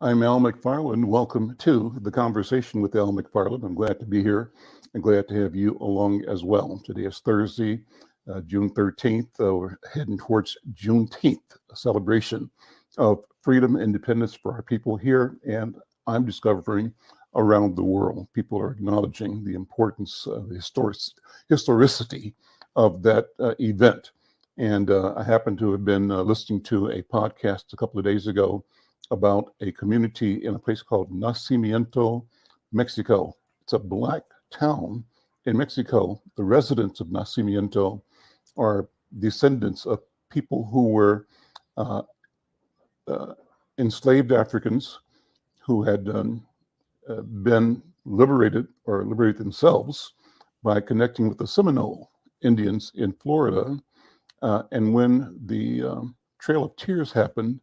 I'm Al McFarlane. Welcome to the Conversation with Al McFarlane. I'm glad to be here and glad to have you along as well. Today is Thursday, June 13th. We're heading towards Juneteenth, a celebration of freedom and independence for our people here, and I'm discovering around the world. People are acknowledging the importance, the historicity of that event. And I happen to have been listening to a podcast a couple of days ago about a community in a place called Nacimiento, Mexico. It's a Black town in Mexico. The residents of Nacimiento are descendants of people who were enslaved Africans who had been liberated or liberated themselves by connecting with the Seminole Indians in Florida. And when the Trail of Tears happened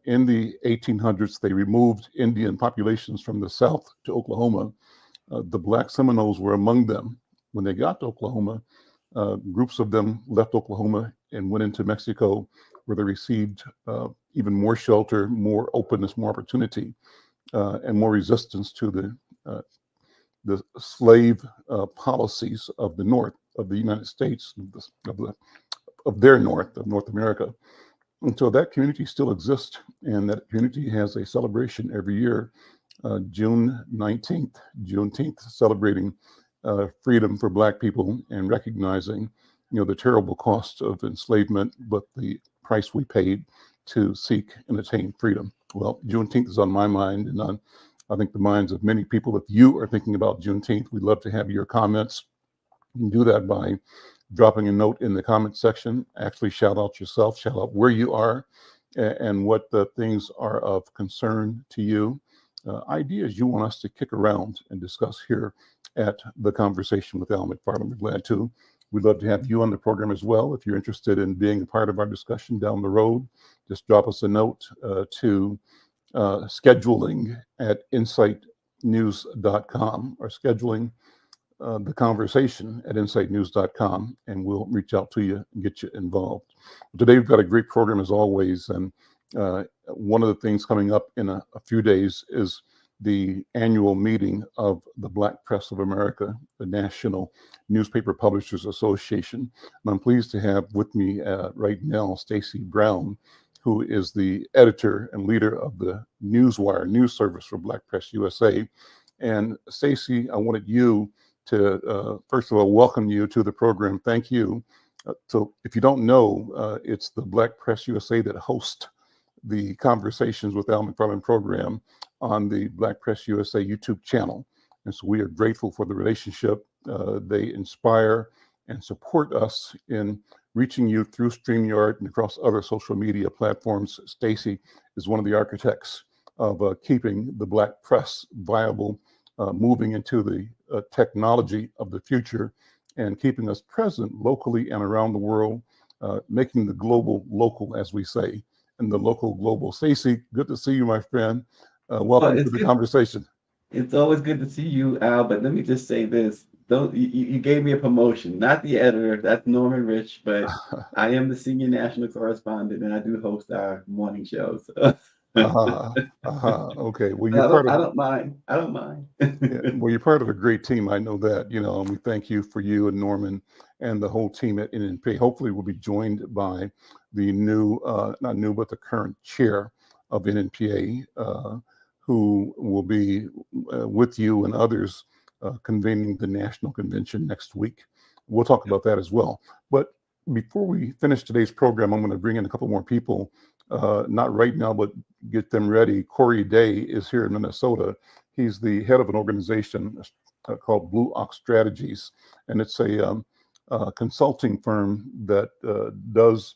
in the 1800s, they removed Indian populations from the south to Oklahoma. The Black Seminoles were among them. When they got to Oklahoma, groups of them left Oklahoma and went into Mexico, where they received even more shelter, more openness, more opportunity, and more resistance to the slave policies of the North of the United States, of their North, of North America. And so that community still exists, and that community has a celebration every year, June 19th, Juneteenth, celebrating freedom for Black people and recognizing, the terrible cost of enslavement, but the price we paid to seek and attain freedom. Well, Juneteenth is on my mind, and on, I think, the minds of many people. If you are thinking about Juneteenth, we'd love to have your comments. You can do that by dropping a note in the comment section. Actually, shout out yourself, shout out where you are and what the things are of concern to you. Ideas you want us to kick around and discuss here at the Conversation with Al McFarlane. We're glad to. We'd love to have you on the program as well. If you're interested in being a part of our discussion down the road, just drop us a note to scheduling at insightnews.com or scheduling the conversation at insightnews.com, and we'll reach out to you and get you involved. Today, we've got a great program as always, and one of the things coming up in a few days is the annual meeting of the Black Press of America, the National Newspaper Publishers Association. And I'm pleased to have with me right now Stacy Brown, who is the editor and leader of the Newswire news service for Black Press USA. And Stacy, I wanted you to, first of all, welcome you to the program. Thank you. So if you don't know, it's the Black Press USA that hosts the Conversations with Al McFarlane program on the Black Press USA YouTube channel. And so we are grateful for the relationship. They inspire and support us in reaching you through StreamYard and across other social media platforms. Stacy is one of the architects of keeping the Black press viable, moving into the technology of the future, and keeping us present locally and around the world, making the global local, as we say, and the local global. Stacy, good to see you, my friend. Welcome to the conversation. It's always good to see you, Al, but let me just say this. You gave me a promotion, not the editor, that's Norman Rich, but I am the senior national correspondent, and I do host our morning shows. Okay. Well, you're part of. I don't mind. I don't mind. Yeah, well, you're part of a great team. I know that, and we thank you for you and Norman and the whole team at NNP. Hopefully, we'll be joined by the new, not new, but the current chair of NNPA, who will be with you and others convening the national convention next week. We'll talk about that as well. But before we finish today's program, I'm going to bring in a couple more people. Not right now, but get them ready. Corey Day is here in Minnesota. He's the head of an organization called Blue Ox Strategies, and it's a consulting firm that does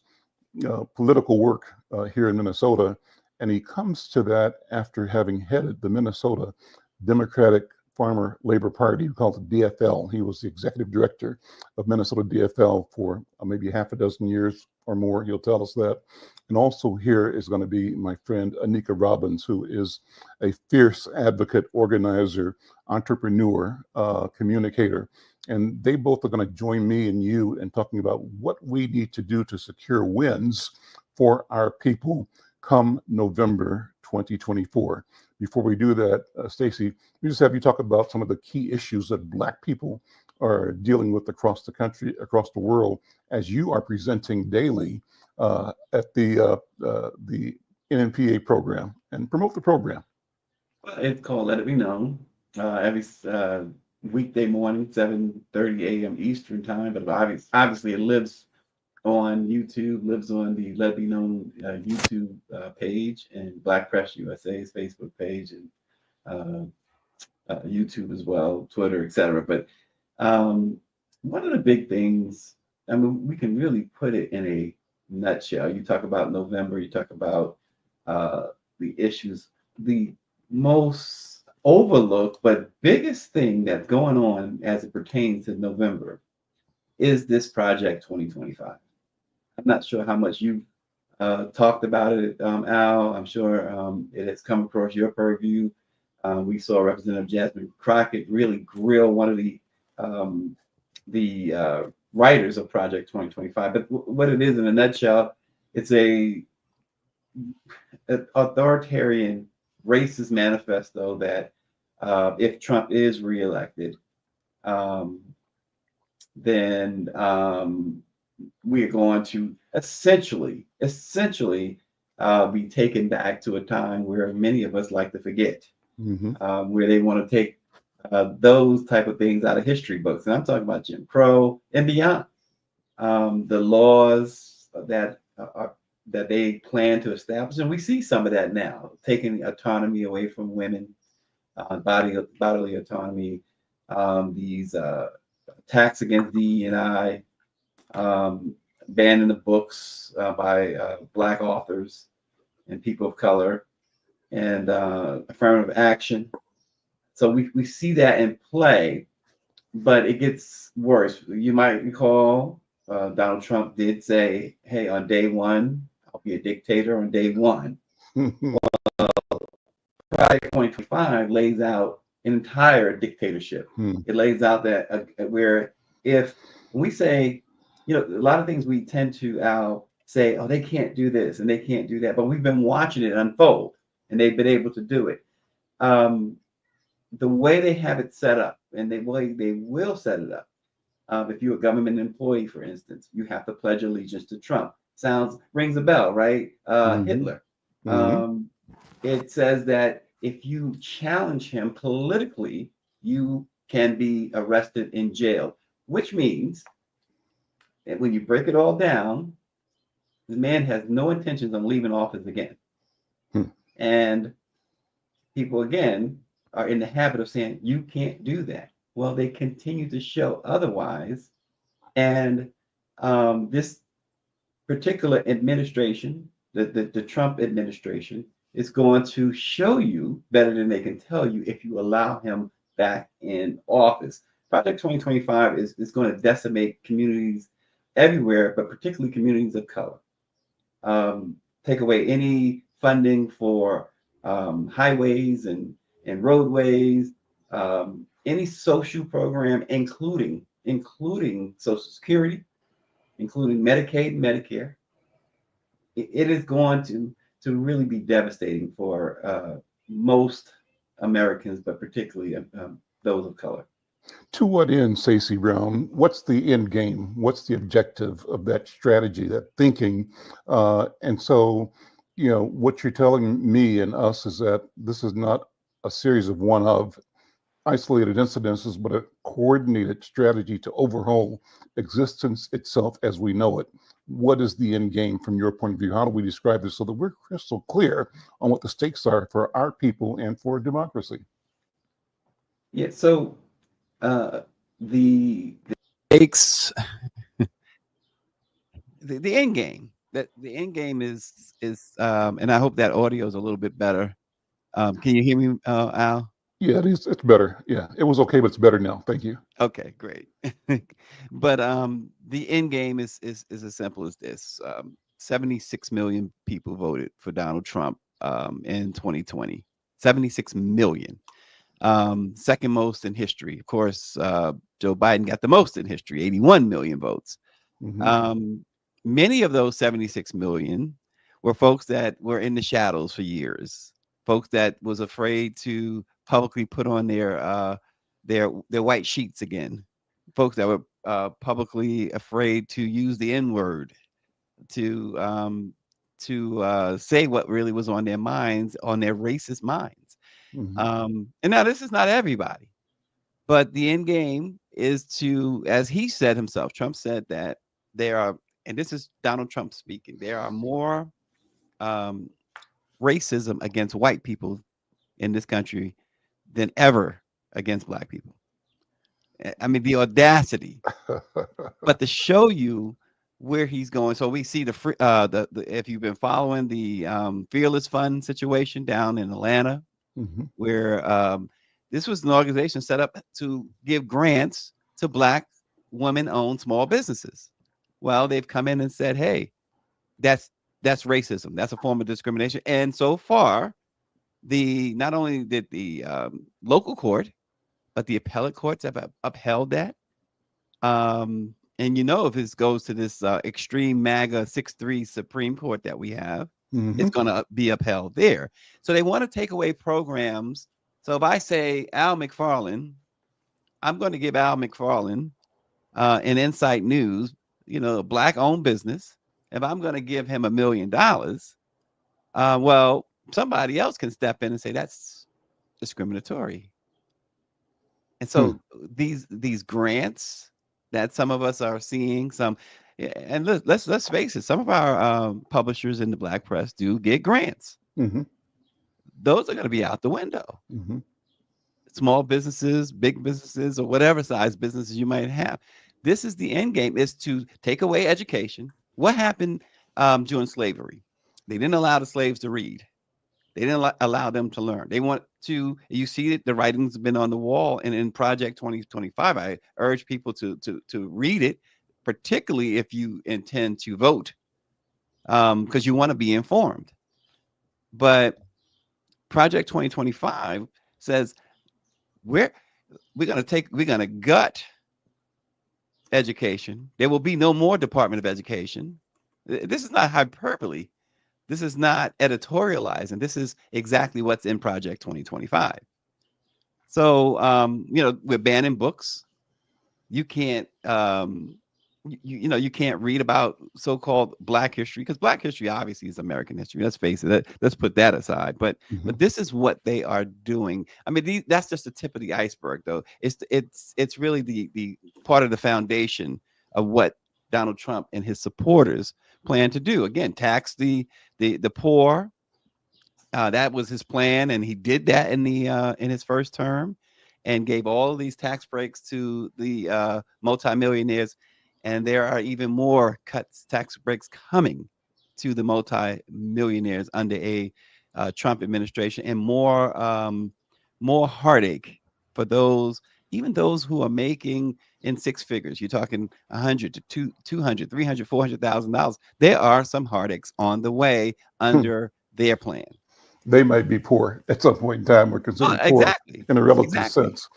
political work here in Minnesota. And he comes to that after having headed the Minnesota Democratic Farmer Labor Party, called the DFL. He was the executive director of Minnesota DFL for maybe half a dozen years or more. He'll tell us that. And also here is going to be my friend Anika Robbins, who is a fierce advocate, organizer, entrepreneur, communicator. And they both are going to join me and you in talking about what we need to do to secure wins for our people come November 2024. Before we do that, Stacy, we just have you talk about some of the key issues that Black people are dealing with across the country, across the world, as you are presenting daily at the NNPA program, and promote the program. It's called Let It Be Known. Every weekday morning, 7:30 a.m. Eastern time. But obviously, it lives on YouTube, lives on the Let It Be Known YouTube page, and Black Press USA's Facebook page, and YouTube as well, Twitter, etc. But one of the big things, I mean, we can really put it in a nutshell. You talk about November, you talk about the issues, the most overlooked but biggest thing that's going on as it pertains to November is this Project 2025. I'm not sure how much you've talked about it, Al. I'm sure it has come across your purview. We saw Representative Jasmine Crockett really grill one of the writers of Project 2025. But what it is in a nutshell, it's an authoritarian racist manifesto that if Trump is reelected, then we are going to essentially be taken back to a time where many of us like to forget, where they want to take those type of things out of history books. And I'm talking about Jim Crow and beyond. The laws that they plan to establish, and we see some of that now, taking autonomy away from women, bodily autonomy, these attacks against DE&I, banning the books by Black authors and people of color, and affirmative action. So we see that in play, but it gets worse. You might recall Donald Trump did say, hey, on day one, I'll be a dictator on day one. Project 2025 lays out an entire dictatorship. It lays out that where if we say, a lot of things we tend to say, oh, they can't do this and they can't do that, but we've been watching it unfold and they've been able to do it. The way they have it set up, and the way they will set it up, if you're a government employee, for instance, you have to pledge allegiance to Trump. Rings a bell, right? Hitler. It says that if you challenge him politically, you can be arrested in jail, which means that when you break it all down, the man has no intentions on leaving office again. And people, again, are in the habit of saying, you can't do that. Well, they continue to show otherwise. And this particular administration, the Trump administration, is going to show you better than they can tell you if you allow him back in office. Project 2025 is going to decimate communities everywhere, but particularly communities of color. Take away any funding for highways and roadways, any social program, including Social Security, including Medicaid and Medicare. It is going to really be devastating for most Americans, but particularly those of color. To what end, Stacy Brown? What's the end game? What's the objective of that strategy, that thinking? And so, what you're telling me and us is that this is not a series of one-of isolated incidences, but a coordinated strategy to overhaul existence itself as we know it. What is the end game from your point of view? How do we describe this so that we're crystal clear on what the stakes are for our people and for democracy? Yeah, so the stakes, the end game. The end game is and I hope that audio is a little bit better. Can you hear me, Al? Yeah, it's better. Yeah, it was okay, but it's better now. Thank you. Okay, great. But the end game is as simple as this: 76 million people voted for Donald Trump in 2020. 76 million, second most in history. Of course, Joe Biden got the most in history, 81 million votes. Many of those 76 million were folks that were in the shadows for years. folks that was afraid to publicly put on their white sheets again, folks that were publicly afraid to use the N word, to say what really was on their minds, on their racist minds. Mhm. And now this is not everybody, but the end game is to, as he said himself, Trump said that there are, and this is Donald Trump speaking, there are more um, racism against white people in this country than ever against black people. I mean, the audacity, but to show you where he's going. So we see the if you've been following the Fearless Fund situation down in Atlanta, Mhm. where this was an organization set up to give grants to black women-owned small businesses. Well, they've come in and said, "Hey, that's that's racism. That's a form of discrimination." And so far, the not only did the local court, but the appellate courts have upheld that. And if this goes to this extreme MAGA 6-3 Supreme Court that we have, it's Mhm. going to be upheld there. So they want to take away programs. So if I say Al McFarlane, I'm going to give Al McFarlane in Insight News, a black-owned business. If I'm going to give him $1 million, well, somebody else can step in and say that's discriminatory. And Hmm. so these grants that some of us are seeing, and let's face it, some of our publishers in the black press do get grants. Mhm. Those are going to be out the window. Mhm. Small businesses, big businesses, or whatever size businesses you might have. This is the end game: is to take away education. What happened during slavery? They didn't allow the slaves to read. They didn't allow them to learn. They want to, you see that the writing's been on the wall. And in Project 2025, I urge people to read it, particularly if you intend to vote, because you want to be informed. But Project 2025 says we're we're gonna gut education. There will be no more Department of Education. This is not hyperbole. This is not editorializing. This is exactly what's in Project 2025. So, we're banning books. You can't, you can't read about so-called Black history, because Black history obviously is American history. Let's face it. Let's put that aside. But Mhm. this is what they are doing. I mean, that's just the tip of the iceberg, though. It's really the part of the foundation of what Donald Trump and his supporters plan to do. Again, tax the poor. That was his plan, and he did that in his first term, and gave all of these tax breaks to the multimillionaires. And there are even more tax breaks coming to the multimillionaires under a Trump administration, and more heartache for those, even those who are making in six figures. You're talking 100 to 200, 300, $400,000. There are some heartaches on the way Hmm. under their plan. They might be poor at some point in time or Oh, considered poor exactly. in a relative Exactly. sense.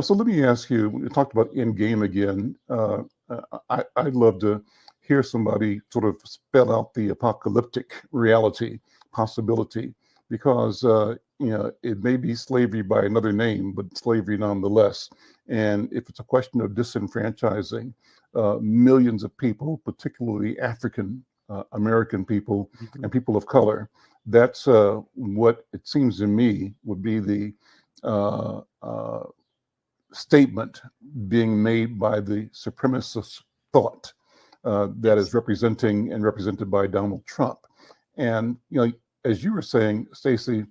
So let me ask you, when you talked about end game again, I'd love to hear somebody sort of spell out the apocalyptic reality possibility, because it may be slavery by another name, but slavery nonetheless. And if it's a question of disenfranchising millions of people, particularly African American people Mhm. and people of color, that's what it seems to me would be the uh, uh, statement being made by the supremacist thought that is Yes. representing and represented by Donald Trump. And, as you were saying, Stacy,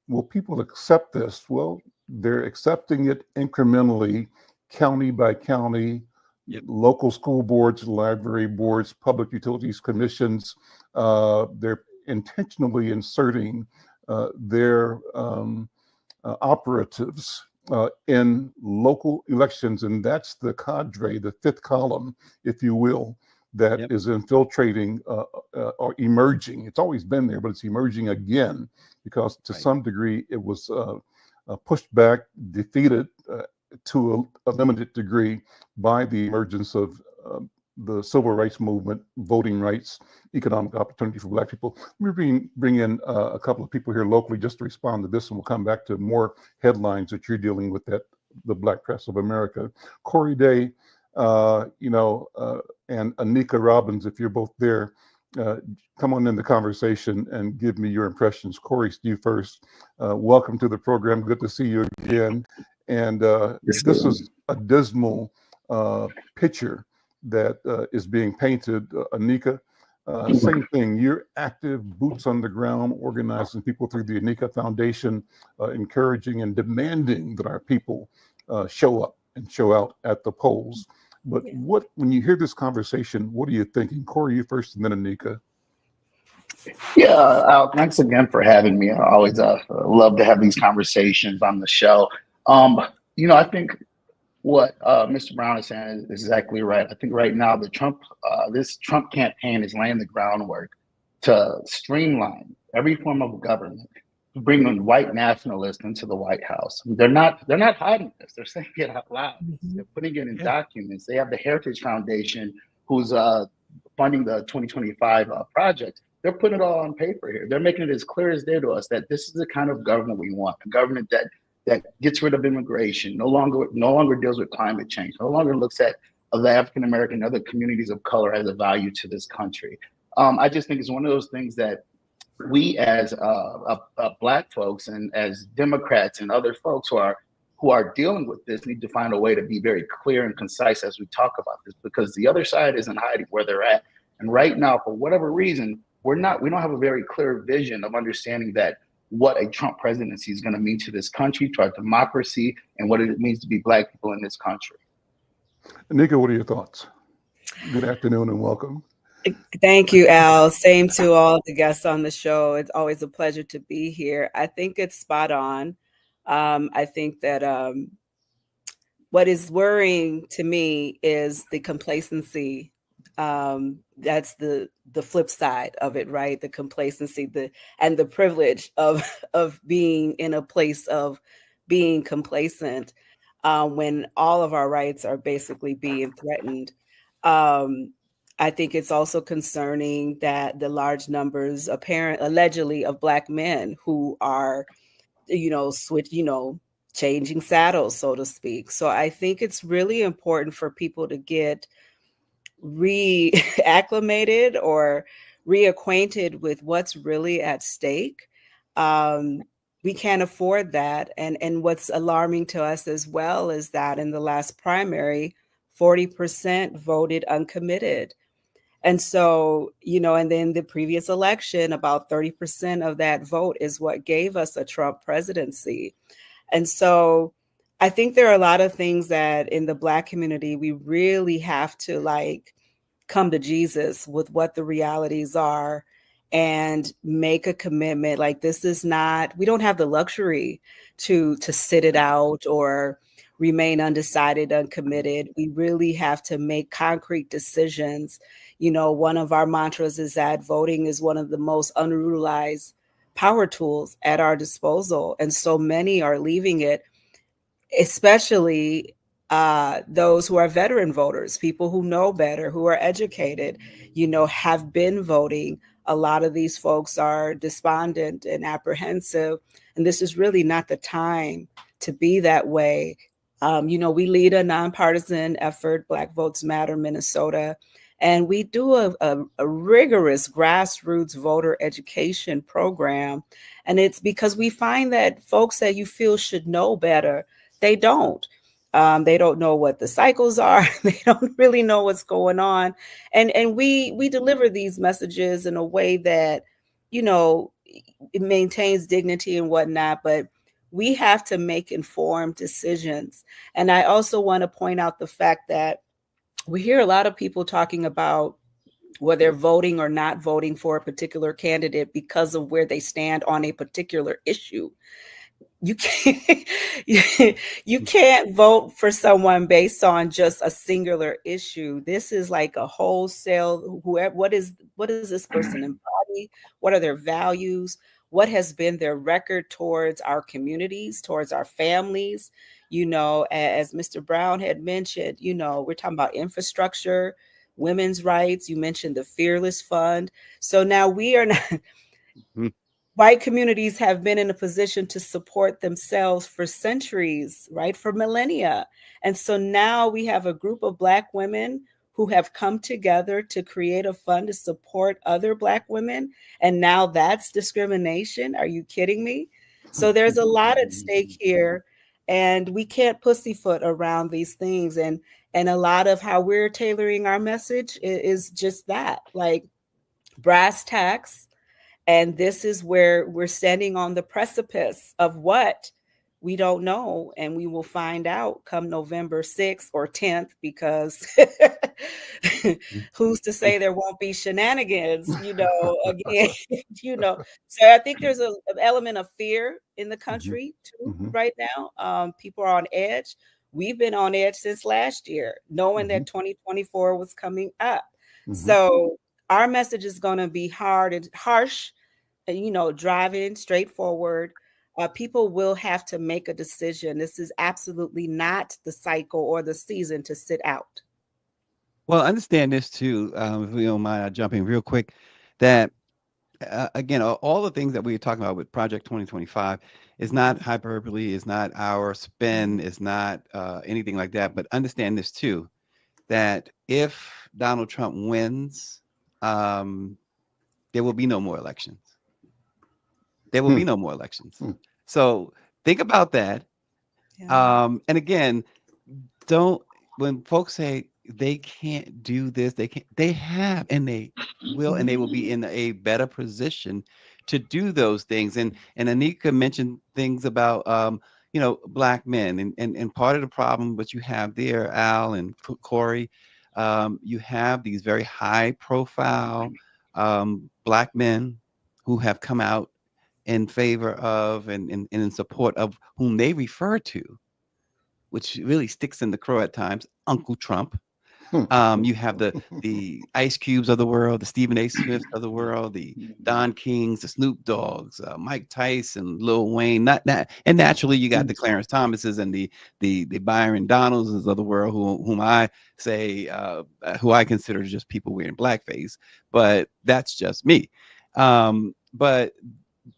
will people accept this? Well, they're accepting it incrementally, county by county, Yep. local school boards, library boards, public utilities commissions. They're intentionally inserting their operatives in local elections, and that's the cadre, the fifth column, if you will, that Yep. is infiltrating or emerging. It's always been there, but it's emerging again because, to Right. some degree, it was pushed back, defeated to a limited degree by the emergence of the civil rights movement, voting rights, economic opportunity for Black people. Let me bring in a couple of people here locally just to respond to this, and we'll come back to more headlines that you're dealing with at the Black Press of America. Corey Day, and Anika Robbins, if you're both there, come on in the conversation and give me your impressions. Corey, you first. Welcome to the program. Good to see you again. And this is a dismal picture that is being painted. Anika, same thing. You're active, boots on the ground, organizing people through the Anika Foundation, encouraging and demanding that our people show up and show out at the polls. But when you hear this conversation, what are you thinking? Corey, you first, and then Anika. Yeah, Al, thanks again for having me. I always love to have these conversations on the show. I think what Mr. Brown is saying is exactly right. I think right now this Trump campaign is laying the groundwork to streamline every form of government, bringing white nationalists into the White House. They're not hiding this. They're saying it out loud. They're putting it in documents. They have the Heritage Foundation, who's funding the 2025 project. They're putting it all on paper here. They're making it as clear as day to us that this is the kind of government we want, a government that gets rid of immigration, no longer deals with climate change, no longer looks at the African American and other communities of color as a value to this country. I just think it's one of those things that we as Black folks and as Democrats and other folks who are dealing with this need to find a way to be very clear and concise as we talk about this, because the other side isn't hiding where they're at. And right now, for whatever reason, we don't have a very clear vision of understanding that what a Trump presidency is going to mean to this country, to our democracy, and what it means to be Black people in this country. Anika, what are your thoughts? Good afternoon and welcome. Thank you, Al. Same to all the guests on the show. It's always a pleasure to be here. I think it's spot on. I think that what is worrying to me is the complacency. That's the flip side of it, right? The complacency, and the privilege of being in a place of being complacent when all of our rights are basically being threatened. I think it's also concerning that the large numbers allegedly of Black men who are, changing saddles, so to speak. So I think it's really important for people to get reacclimated or reacquainted with what's really at stake. We can't afford that. And what's alarming to us as well is that in the last primary, 40% voted uncommitted. And so, and then the previous election, about 30% of that vote is what gave us a Trump presidency. And so I think there are a lot of things that in the Black community, we really have to come to Jesus with what the realities are and make a commitment. This is not, we don't have the luxury to sit it out or remain undecided, uncommitted. We really have to make concrete decisions. One of our mantras is that voting is one of the most unutilized power tools at our disposal. And so many are leaving it, especially those who are veteran voters, people who know better, who are educated, have been voting. A lot of these folks are despondent and apprehensive. And this is really not the time to be that way. We lead a nonpartisan effort, Black Votes Matter Minnesota, and we do a rigorous grassroots voter education program. And it's because we find that folks that you feel should know better, they don't. They don't know what the cycles are. They don't really know what's going on. And we deliver these messages in a way that, it maintains dignity and whatnot, but we have to make informed decisions. And I also want to point out the fact that we hear a lot of people talking about whether they're voting or not voting for a particular candidate because of where they stand on a particular issue. You can't vote for someone based on just a singular issue. This is like a wholesale, what is this person embody? What are their values? What has been their record towards our communities, towards our families? As Mr. Brown had mentioned, we're talking about infrastructure. women's rights. You mentioned the Fearless Fund. So now we are not, Mhm. white communities have been in a position to support themselves for centuries, right? For millennia. And so now we have a group of Black women who have come together to create a fund to support other Black women. And now that's discrimination. Are you kidding me? So there's a lot at stake here. And we can't pussyfoot around these things. And a lot of how we're tailoring our message is just that, like brass tacks. And this is where we're standing on the precipice of what we don't know. And we will find out come November 6th or 10th, because who's to say there won't be shenanigans, again, So I think there's an element of fear in the country too right now. People are on edge. We've been on edge since last year, knowing that 2024 was coming up. So our message is going to be hard and harsh, driving straightforward. People will have to make a decision. This is absolutely not the cycle or the season to sit out. Well, understand this too, if we don't mind jumping real quick, that again, all the things that we were talking about with Project 2025 is not hyperbole, is not our spin, is not anything like that. But understand this too, that if Donald Trump wins, there will be no more elections. There will be no more elections. So think about that. Yeah. And again, when folks say they can't do this, they have, and they will, and they will be in a better position to do those things. And Anika mentioned things about Black men, and part of the problem what you have there, Al and Corey, you have these very high profile Black men who have come out in favor of and in support of whom they refer to, which really sticks in the crow at times, Uncle Trump. You have the Ice Cubes of the world, the Stephen A. Smiths of the world, the Don Kings, the Snoop Dogs, Mike Tyson, Lil Wayne. And naturally, you got the Clarence Thomases and the Byron Donalds of the world, whom I say, who I consider just people wearing blackface. But that's just me. But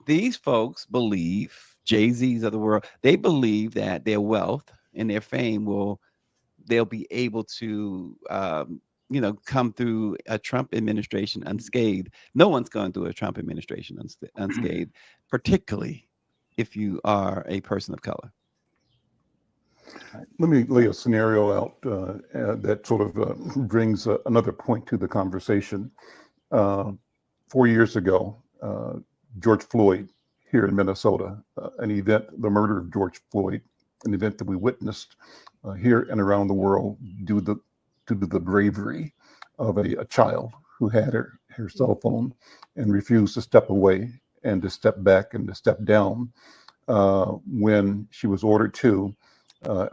these folks believe, Jay-Z's of the world, they believe that their wealth and their fame they'll be able to come through a Trump administration unscathed. No one's going through a Trump administration unscathed, particularly if you are a person of color. Let me lay a scenario out that sort of brings another point to the conversation. 4 years ago, George Floyd here in Minnesota, the murder of George Floyd, an event that we witnessed here and around the world due to the bravery of a child who had her cell phone and refused to step away and to step back and to step down when she was ordered to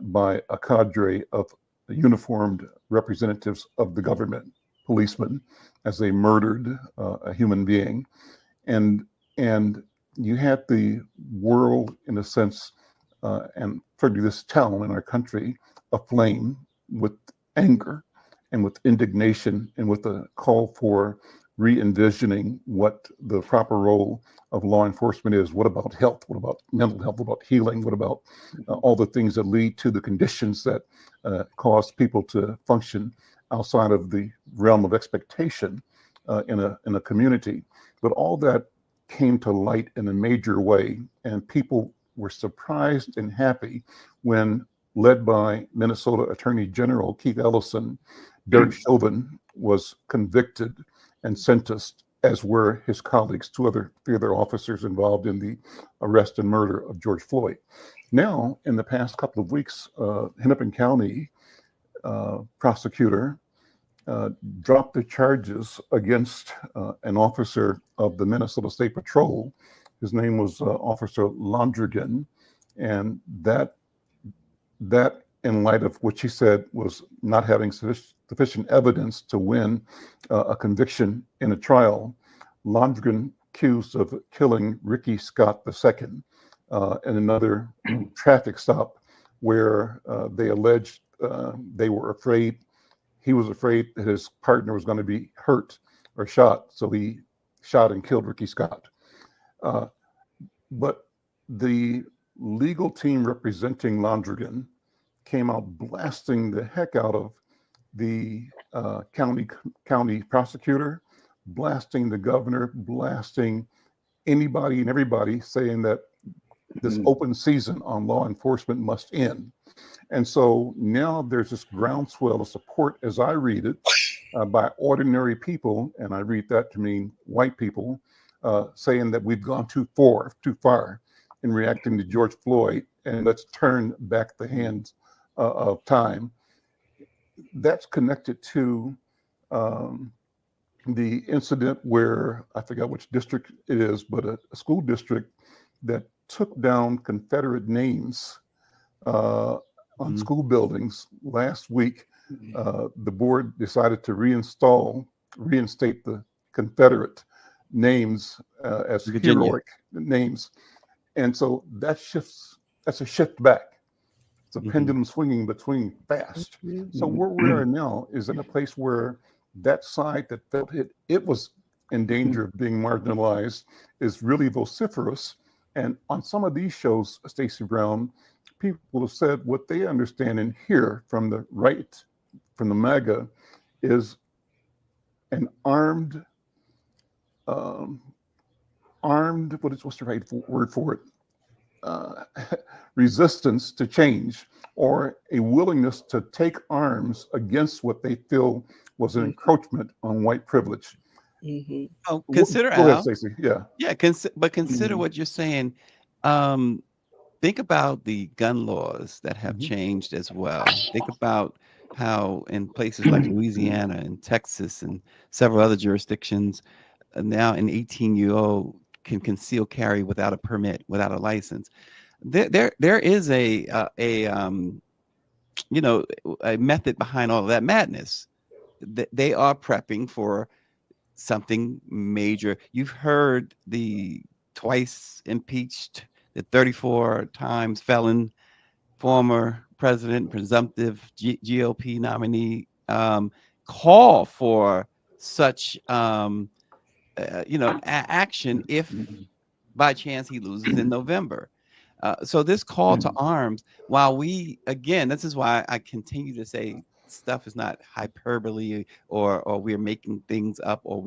by a cadre of uniformed representatives of the government, policemen, as they murdered a human being. And you had the world, in a sense, and certainly this town in our country, aflame with anger and with indignation and with a call for re-envisioning what the proper role of law enforcement is. What about health? What about mental health? What about healing? What about all the things that lead to the conditions that cause people to function outside of the realm of expectation in a community? But all that came to light in a major way, and people were surprised and happy when, led by Minnesota Attorney General Keith Ellison, Derek Chauvin was convicted and sentenced, as were his colleagues, three other officers involved in the arrest and murder of George Floyd. Now, in the past couple of weeks, Hennepin County prosecutor dropped the charges against an officer of the Minnesota State Patrol. His name was Officer Londrigan, and that in light of what she said was not having sufficient evidence to win a conviction in a trial, Londrigan accused of killing Ricky Scott II in another traffic stop where they alleged they were afraid he was afraid that his partner was going to be hurt or shot, so he shot and killed Ricky Scott. But the legal team representing Londrigan came out blasting the heck out of the county prosecutor, blasting the governor, blasting anybody and everybody, saying that this open season on law enforcement must end. And so now there's this groundswell of support, as I read it, by ordinary people, and I read that to mean white people, saying that we've gone too far in reacting to George Floyd, and let's turn back the hands of time. That's connected to the incident where, I forgot which district it is, but a school district that took down Confederate names on school buildings last week. The board decided to reinstate the Confederate names as Virginia. heroic names. And so that's a shift back. It's a pendulum swinging between fast. So where we are now is in a place where that side that felt it was in danger of being marginalized is really vociferous. And on some of these shows, Stacy Brown, people have said what they understand and hear from the right, from the MAGA, is an armed, what's the right word for it? Resistance to change, or a willingness to take arms against what they feel was an encroachment on white privilege. Oh, consider, Go ahead, Al. Stacey. Yeah. Yeah, but consider what you're saying. Think about the gun laws that have changed as well. Think about how in places like Louisiana and Texas and several other jurisdictions, now an 18-year-old can conceal carry without a permit, without a license. There is a method behind all of that madness. They are prepping for something major. You've heard the twice impeached, the 34 times felon, former president, presumptive GOP nominee, call for such action if by chance he loses in November. So this call to arms, while this is why I continue to say stuff is not hyperbole or we're making things up or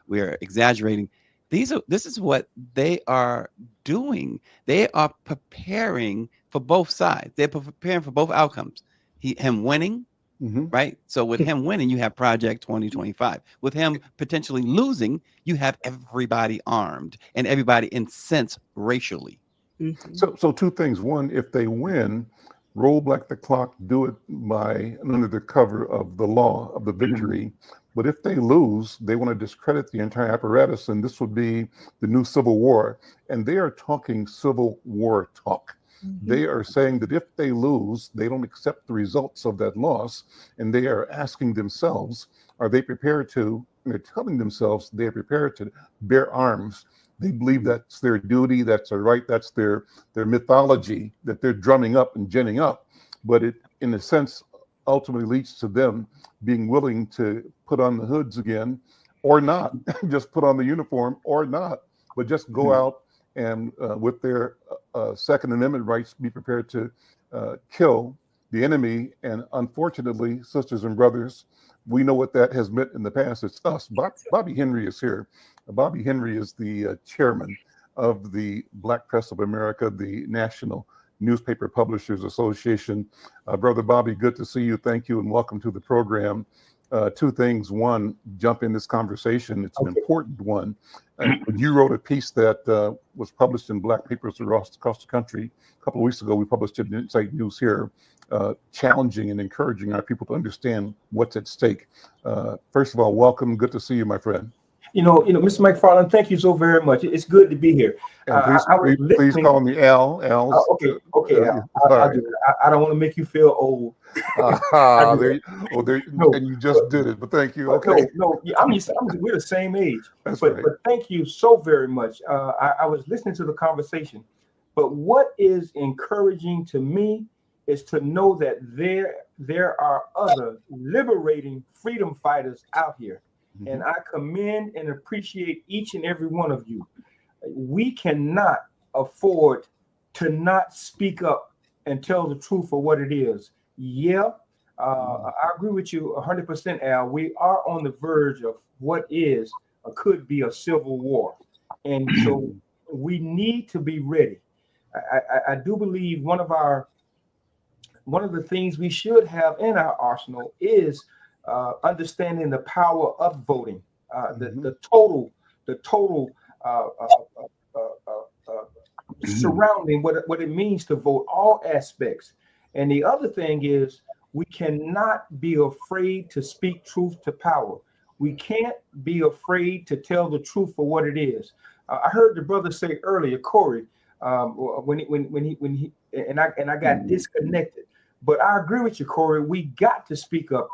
we're exaggerating. This is what they are doing. They are preparing for both sides. They're preparing for both outcomes. Him winning, right? So with him winning, you have Project 2025. With him potentially losing, you have everybody armed and everybody incensed racially. So two things. One, if they win, roll back the clock, do it under the cover of the law of the victory. But if they lose, they want to discredit the entire apparatus, and this would be the new civil war. And they are talking civil war talk. They are saying that if they lose, they don't accept the results of that loss, and they are asking themselves, are they prepared to? And they're telling themselves they are prepared to bear arms. They believe that's their duty, that's their right, that's their mythology that they're drumming up and ginning up. But it, in a sense, ultimately leads to them being willing to put on the hoods again, or not, just put on the uniform, or not, but just go out and with their Second Amendment rights, be prepared to kill the enemy. And unfortunately, sisters and brothers, we know what that has meant in the past. It's us. Bobby Henry is here. Bobby Henry is the chairman of the Black Press of America, the National Newspaper Publishers Association. Brother Bobby, good to see you. Thank you and welcome to the program. Two things. One, jump in this conversation. It's an important one. You wrote a piece that was published in Black Papers across the country. A couple of weeks ago, we published it in Insight News here, challenging and encouraging our people to understand what's at stake. First of all, welcome. Good to see you, my friend. Mr. McFarlane, thank you so very much. It's good to be here. Please call me Al. Al. Okay, Al. I don't want to make you feel old. And you just did it, but thank you. Okay. We're the same age. That's but, right. But thank you so very much. I was listening to the conversation, but what is encouraging to me is to know that there are other liberating freedom fighters out here. Mhm. And I commend and appreciate each and every one of you. We cannot afford to not speak up and tell the truth for what it is. Yeah, I agree with you 100%, Al. We are on the verge of what is or could be a civil war. And so we need to be ready. I do believe one of the things we should have in our arsenal is understanding the power of voting, the total surrounding what it means to vote, all aspects. And the other thing is we cannot be afraid to speak truth to power. We can't be afraid to tell the truth for what it is. I heard the brother say earlier, Corey, when he and I got disconnected. But I agree with you, Corey. We got to speak up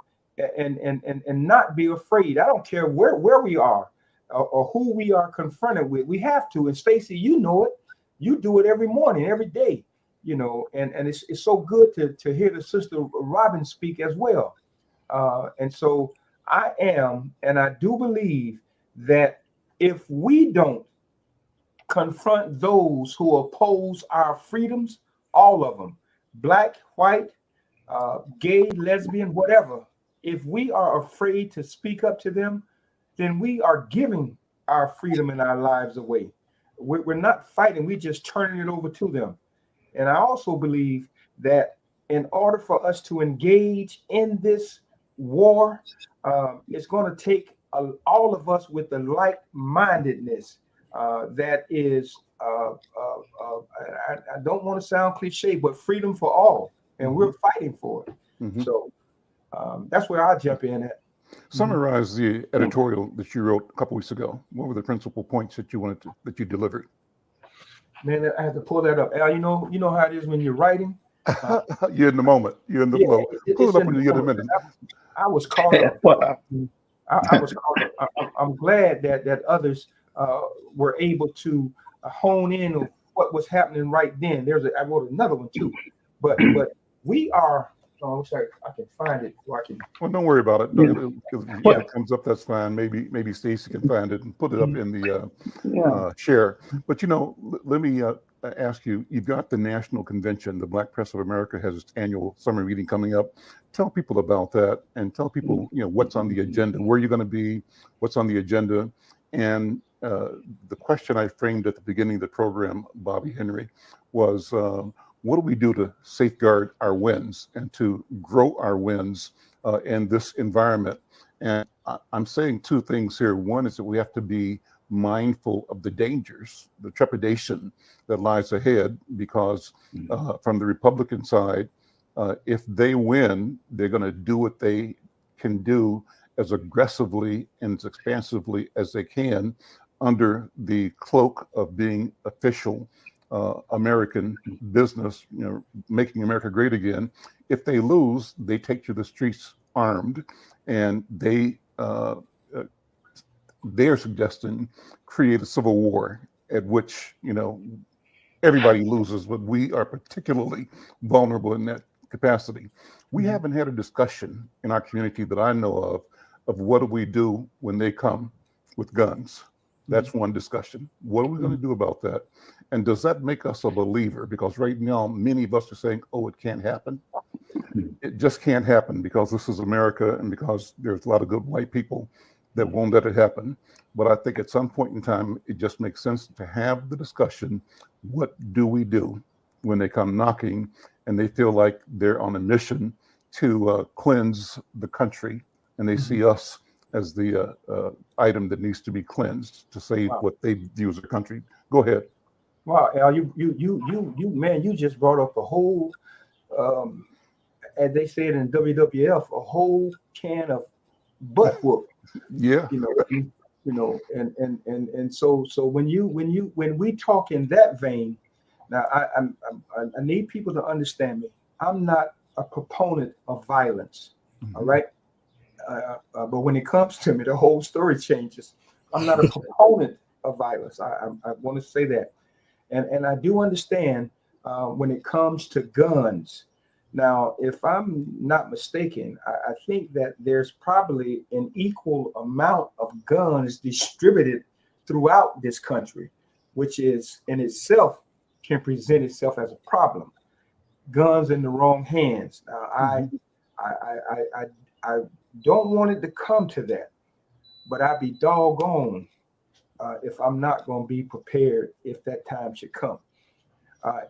and not be afraid. I don't care where we are or who we are confronted with. We have to. And Stacy, you know it. You do it every morning, every day. You know, and it's so good to hear the sister Robbins speak as well. And so I do believe that if we don't confront those who oppose our freedoms, all of them, black, white, gay, lesbian, whatever, if we are afraid to speak up to them, then we are giving our freedom and our lives away. We're not fighting, we're just turning it over to them. And I also believe that in order for us to engage in this war, it's going to take all of us with the like-mindedness that is, I don't want to sound cliche, but freedom for all. And we're fighting for it. Mhm. So that's where I'll jump in at. Summarize the editorial that you wrote a couple weeks ago. What were the principal points that you delivered? Man, I have to pull that up. Al, you know how it is when you're writing. You're in the moment. You're in the flow. Pull it up when you get a minute. I was caught up. I was caught up. I'm glad that others were able to hone in on what was happening right then. I wrote another one too, but we are. Oh, sorry, I can find it. So I can. Well, don't worry about it. If it comes up, that's fine. Maybe Stacy can find it and put it up in the share. But let me ask you. You've got the national convention. The Black Press of America has its annual summer meeting coming up. Tell people about that and tell people what's on the agenda, where you're going to be, what's on the agenda, and the question I framed at the beginning of the program, Bobby Henry, was. What do we do to safeguard our wins and to grow our wins in this environment? And I'm saying two things here. One is that we have to be mindful of the dangers, the trepidation that lies ahead, because from the Republican side, if they win, they're going to do what they can do as aggressively and as expansively as they can under the cloak of being official American business, making America great again. If they lose, they take to the streets armed, and they're suggesting create a civil war at which everybody loses, but we are particularly vulnerable in that capacity. We haven't had a discussion in our community that I know of what do we do when they come with guns. That's one discussion. What are we going to do about that? And does that make us a believer? Because right now, many of us are saying, oh, it can't happen. It just can't happen because this is America and because there's a lot of good white people that won't let it happen. But I think at some point in time, it just makes sense to have the discussion. What do we do when they come knocking and they feel like they're on a mission to cleanse the country and they see us as the item that needs to be cleansed to save what they view as a country? Go ahead. Wow, Al, you just brought up a whole, as they said in WWF, a whole can of butt whoop. Yeah. And so when we talk in that vein, now I need people to understand me. I'm not a proponent of violence. All right. But when it comes to me, the whole story changes. I'm not a proponent of violence. I want to say that. And I do understand when it comes to guns, Now, if I'm not mistaken, I think that there's probably an equal amount of guns distributed throughout this country, which is in itself can present itself as a problem. Guns in the wrong hands. Now, I don't want it to come to that, but I'd be doggone if I'm not going to be prepared if that time should come.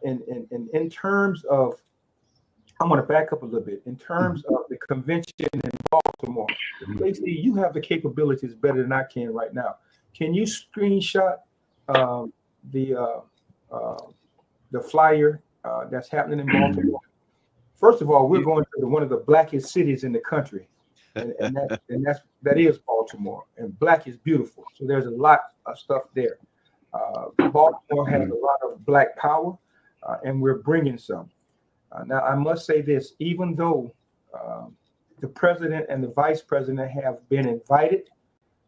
In terms of, I want to back up a little bit. In terms of the convention in Baltimore, Stacy, you have the capabilities better than I can right now. Can you screenshot the flyer that's happening in Baltimore? First of all, we're going to one of the blackest cities in the country, and that is Baltimore. And black is beautiful, so there's a lot of stuff there. Baltimore has a lot of black power, and we're bringing some. Now, I must say this: even though the president and the vice president have been invited,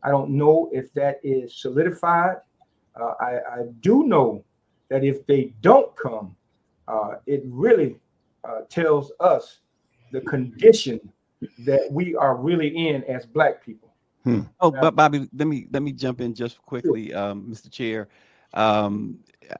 I don't know if that is solidified. I do know that if they don't come, it really tells us the condition that we are really in as Black people. Oh, but Bobby, let me jump in just quickly, Mr. Chair.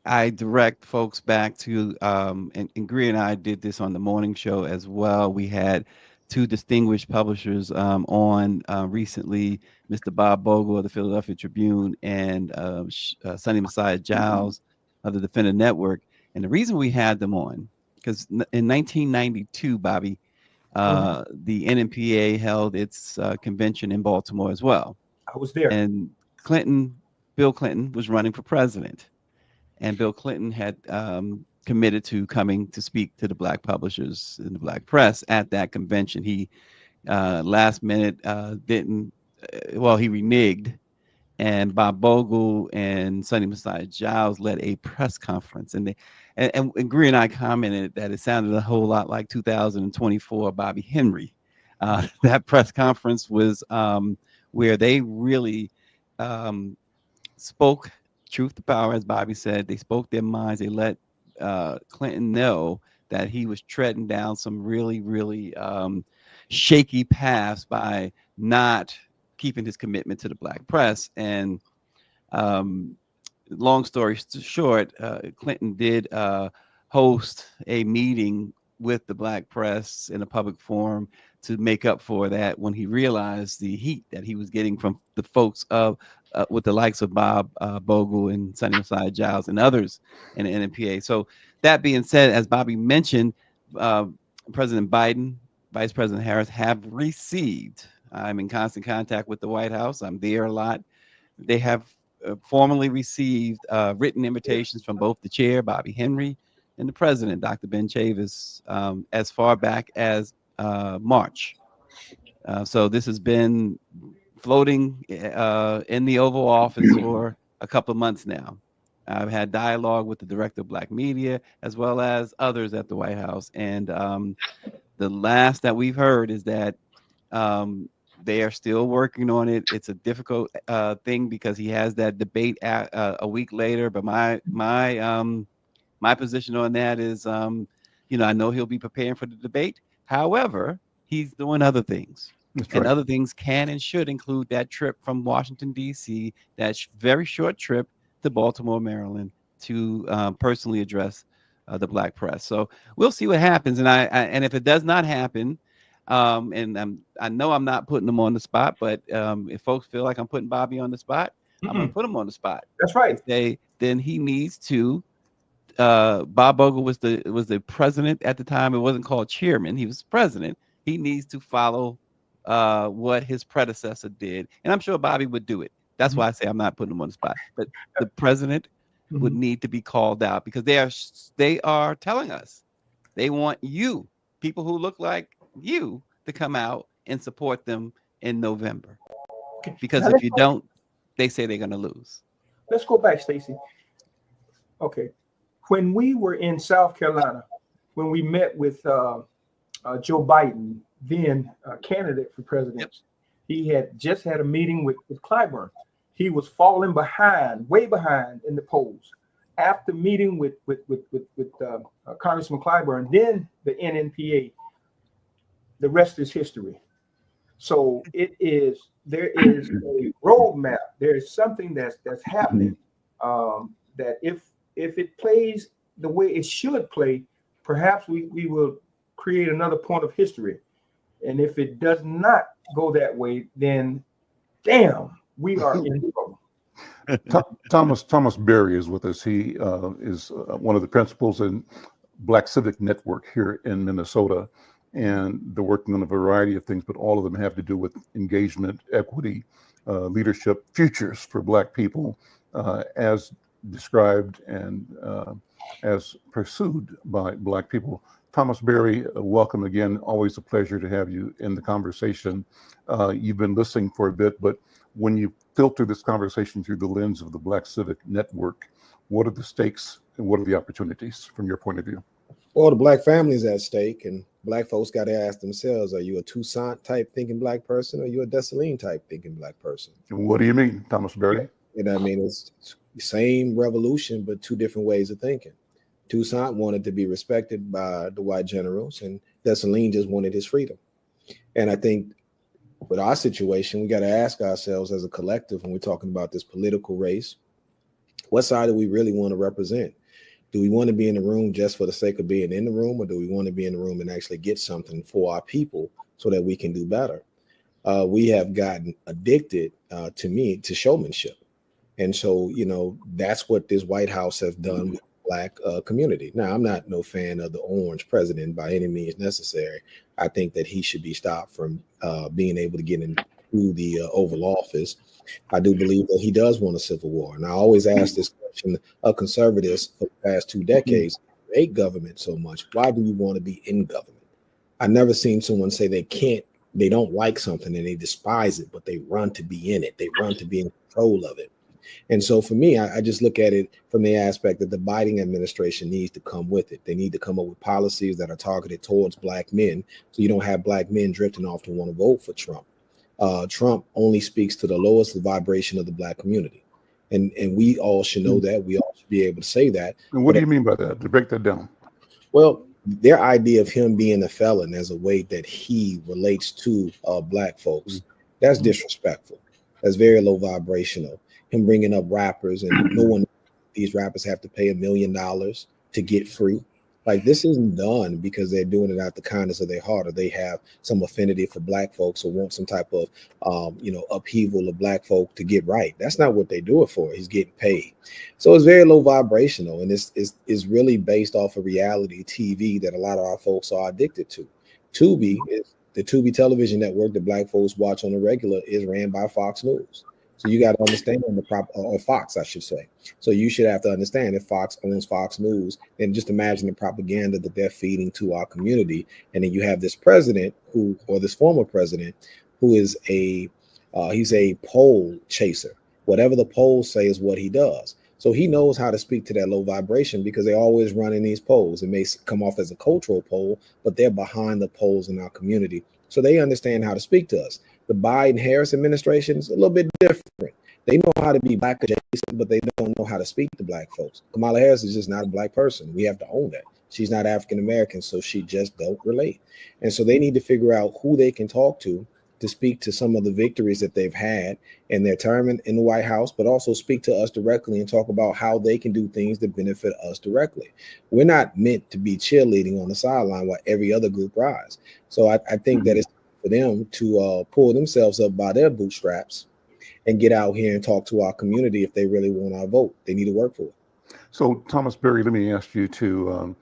I direct folks back to and Greer and I did this on the morning show as well. We had two distinguished publishers on recently, Mr. Bob Bogle of the Philadelphia Tribune and Sonny Messiah Giles of the Defender Network. And the reason we had them on, because in 1992, Bobby, the NMPA held its convention in Baltimore as well. I was there. And Bill Clinton was running for president. And Bill Clinton had committed to coming to speak to the Black publishers and the Black press at that convention. He last minute didn't, he reneged. And Bob Bogle and Sonny Messiah Giles led a press conference. And Greer and I commented that it sounded a whole lot like 2024 Bobby Henry. That press conference was where they really spoke truth to power, as Bobby said. They spoke their minds. They let Clinton know that he was treading down some really, really shaky paths by not keeping his commitment to the Black press. And long story short, Clinton did host a meeting with the Black press in a public forum to make up for that when he realized the heat that he was getting from the folks of with the likes of Bob Bogle and Sonny Messiah Giles and others in the NMPA. So that being said, as Bobby mentioned, President Biden, Vice President Harris have received, I'm in constant contact with the White House. I'm there a lot. They have formally received written invitations from both the chair, Bobby Henry, and the president, Dr. Ben Chavis, as far back as March. So this has been floating in the Oval Office for a couple of months now. I've had dialogue with the director of Black Media as well as others at the White House. And the last that we've heard is that they are still working on it. It's a difficult thing because he has that debate a week later. But my position on that is, I know he'll be preparing for the debate. However, he's doing other things. And other things can and should include that trip from Washington, D.C., that very short trip to Baltimore, Maryland, to personally address the Black press. So we'll see what happens. And if it does not happen, and I know I'm not putting them on the spot, but if folks feel like I'm putting Bobby on the spot, I'm going to put him on the spot. That's right. Then he needs to. Bob Bogle was the president at the time. It wasn't called chairman. He was president. He needs to follow what his predecessor did, and I'm sure Bobby would do it. That's why I say I'm not putting him on the spot. But the president would need to be called out because they are telling us they want you, people who look like you, to come out and support them in November. Because if you don't, they say they're going to lose. Let's go back, Stacy. Okay. When we were in South Carolina, when we met with Joe Biden, then candidate for president, he had just had a meeting with Clyburn. He was falling behind, way behind in the polls. after meeting with Congressman Clyburn, then the NNPA, the rest is history. So there is a roadmap. There is something that's happening that if it plays the way it should play, perhaps we will create another point of history. And if it does not go that way, then damn, we are in trouble. Thomas Berry is with us. He is one of the principals in Black Civic Network here in Minnesota, and they're working on a variety of things, but all of them have to do with engagement, equity, leadership, futures for Black people, as described and as pursued by Black people. Thomas Berry, welcome again. Always a pleasure to have you in the conversation. You've been listening for a bit, but when you filter this conversation through the lens of the Black Civic Network, what are the stakes and what are the opportunities from your point of view? Well, the Black family is at stake, and Black folks got to ask themselves, are you a Toussaint type thinking Black person, or are you a Dessalines type thinking Black person? What do you mean, Thomas Berry? You know what I mean? It's the same revolution, but two different ways of thinking. Toussaint wanted to be respected by the white generals, and Dessalines just wanted his freedom. And I think with our situation, we got to ask ourselves as a collective, when we're talking about this political race, what side do we really want to represent? Do we want to be in the room just for the sake of being in the room, or do we want to be in the room and actually get something for our people so that we can do better? We have gotten addicted, to showmanship. And so, that's what this White House has done with the Black community. Now, I'm not no fan of the orange president by any means necessary. I think that he should be stopped from being able to get into the Oval Office. I do believe that he does want a civil war. And I always ask this question of conservatives for the past 2 decades: you hate government so much, why do you want to be in government? I've never seen someone say they don't like something and they despise it, but they run to be in it. They run to be in control of it. And so for me, I just look at it from the aspect that the Biden administration needs to come with it. They need to come up with policies that are targeted towards Black men, so you don't have Black men drifting off to want to vote for Trump. Trump only speaks to the lowest vibration of the Black community. And we all should know that. We all should be able to say that. And what do you mean by that? To break that down. Well, their idea of him being a felon as a way that he relates to Black folks, that's disrespectful. That's very low vibrational. Him bringing up rappers, and no one, these rappers have to pay $1 million to get free. Like, this isn't done because they're doing it out the kindness of their heart, or they have some affinity for Black folks, or want some type of, upheaval of Black folk to get right. That's not what they do it for. He's getting paid. So it's very low vibrational, and it's really based off of reality TV that a lot of our folks are addicted to. Tubi is the Tubi television network that Black folks watch on the regular, is ran by Fox News. So you got to understand or Fox, I should say. So you should have to understand, if Fox owns Fox News, then just imagine the propaganda that they're feeding to our community. And then you have this president this former president, who is he's a poll chaser. Whatever the polls say is what he does. So he knows how to speak to that low vibration, because they always run in these polls. It may come off as a cultural poll, but they're behind the polls in our community. So they understand how to speak to us. The Biden-Harris administration is a little bit different. They know how to be Black adjacent, but they don't know how to speak to Black folks. Kamala Harris is just not a Black person. We have to own that. She's not African-American, so she just don't relate. And so they need to figure out who they can talk to speak to some of the victories that they've had in their term in the White House, but also speak to us directly and talk about how they can do things that benefit us directly. We're not meant to be cheerleading on the sideline while every other group rise. So I think that it's for them to pull themselves up by their bootstraps and get out here and talk to our community if they really want our vote. They need to work for it. So, Thomas Berry, let me ask you to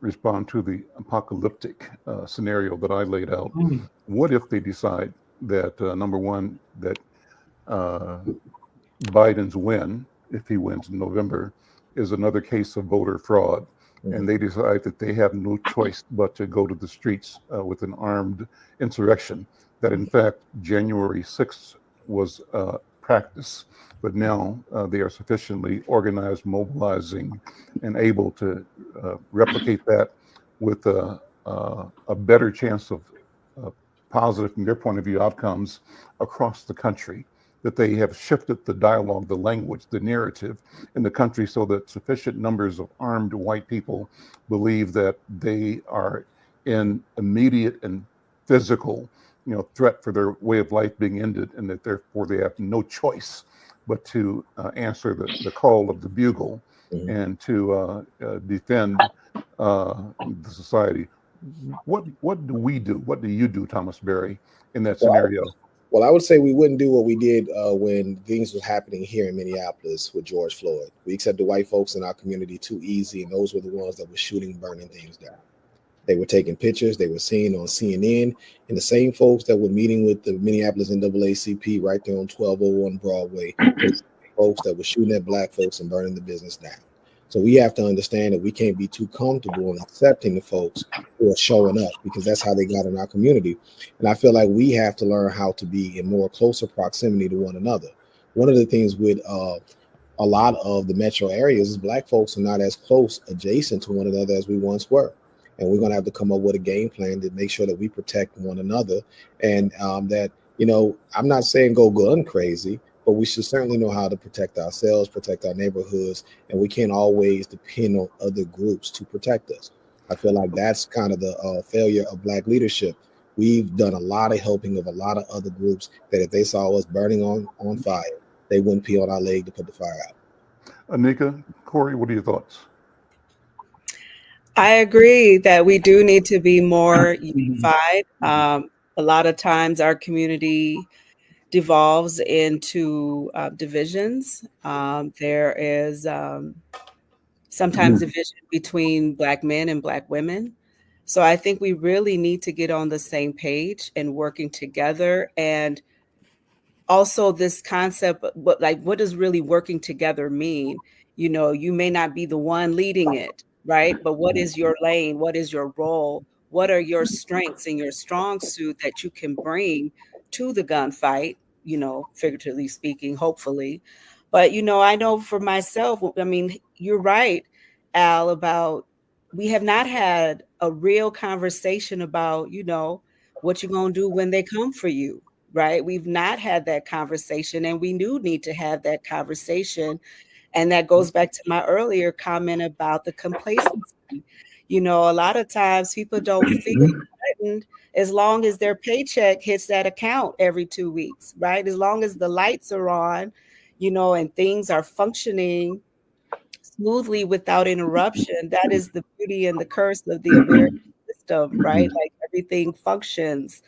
respond to the apocalyptic scenario that I laid out. What if they decide that, number one, that Biden's win, if he wins in November, is another case of voter fraud, and they decide that they have no choice but to go to the streets with an armed insurrection, that in fact January 6th was practice, but now they are sufficiently organized, mobilizing, and able to replicate that with a better chance of positive, from their point of view, outcomes across the country. that they have shifted the dialogue, the language, the narrative in the country so that sufficient numbers of armed white people believe that they are in immediate and physical, threat for their way of life being ended, and that therefore they have no choice but to answer the call of the bugle and to defend the society. What do we do? What do you do, Thomas Berry, in that scenario? Well, I would say we wouldn't do what we did when things were happening here in Minneapolis with George Floyd. We accepted white folks in our community too easy, and those were the ones that were shooting, burning things down. They were taking pictures, they were seen on CNN, and the same folks that were meeting with the Minneapolis NAACP right there on 1201 Broadway, folks that were shooting at black folks and burning the business down. So we have to understand that we can't be too comfortable in accepting the folks who are showing up, because that's how they got in our community. And I feel like we have to learn how to be in more closer proximity to one another. One of the things with a lot of the metro areas is black folks are not as close adjacent to one another as we once were. And we're going to have to come up with a game plan to make sure that we protect one another. And that, I'm not saying go gun crazy, but we should certainly know how to protect ourselves, protect our neighborhoods, and we can't always depend on other groups to protect us. I feel like that's kind of the failure of black leadership. We've done a lot of helping of a lot of other groups that if they saw us burning on fire, they wouldn't pee on our leg to put the fire out. Anika, Corey, what are your thoughts? I agree that we do need to be more unified. A lot of times our community devolves into divisions. There is sometimes division between Black men and Black women. So I think we really need to get on the same page and working together. And also this concept, what does really working together mean? You may not be the one leading it, right? But what is your lane? What is your role? What are your strengths and your strong suit that you can bring to the gunfight, figuratively speaking, hopefully. But, I know for myself, I mean, you're right, Al, about we have not had a real conversation about, what you're going to do when they come for you, right? We've not had that conversation, and we do need to have that conversation. And that goes back to my earlier comment about the complacency. A lot of times people don't feel threatened as long as their paycheck hits that account every 2 weeks, right? As long as the lights are on, and things are functioning smoothly without interruption. That is the beauty and the curse of the American system, right? Like everything functions.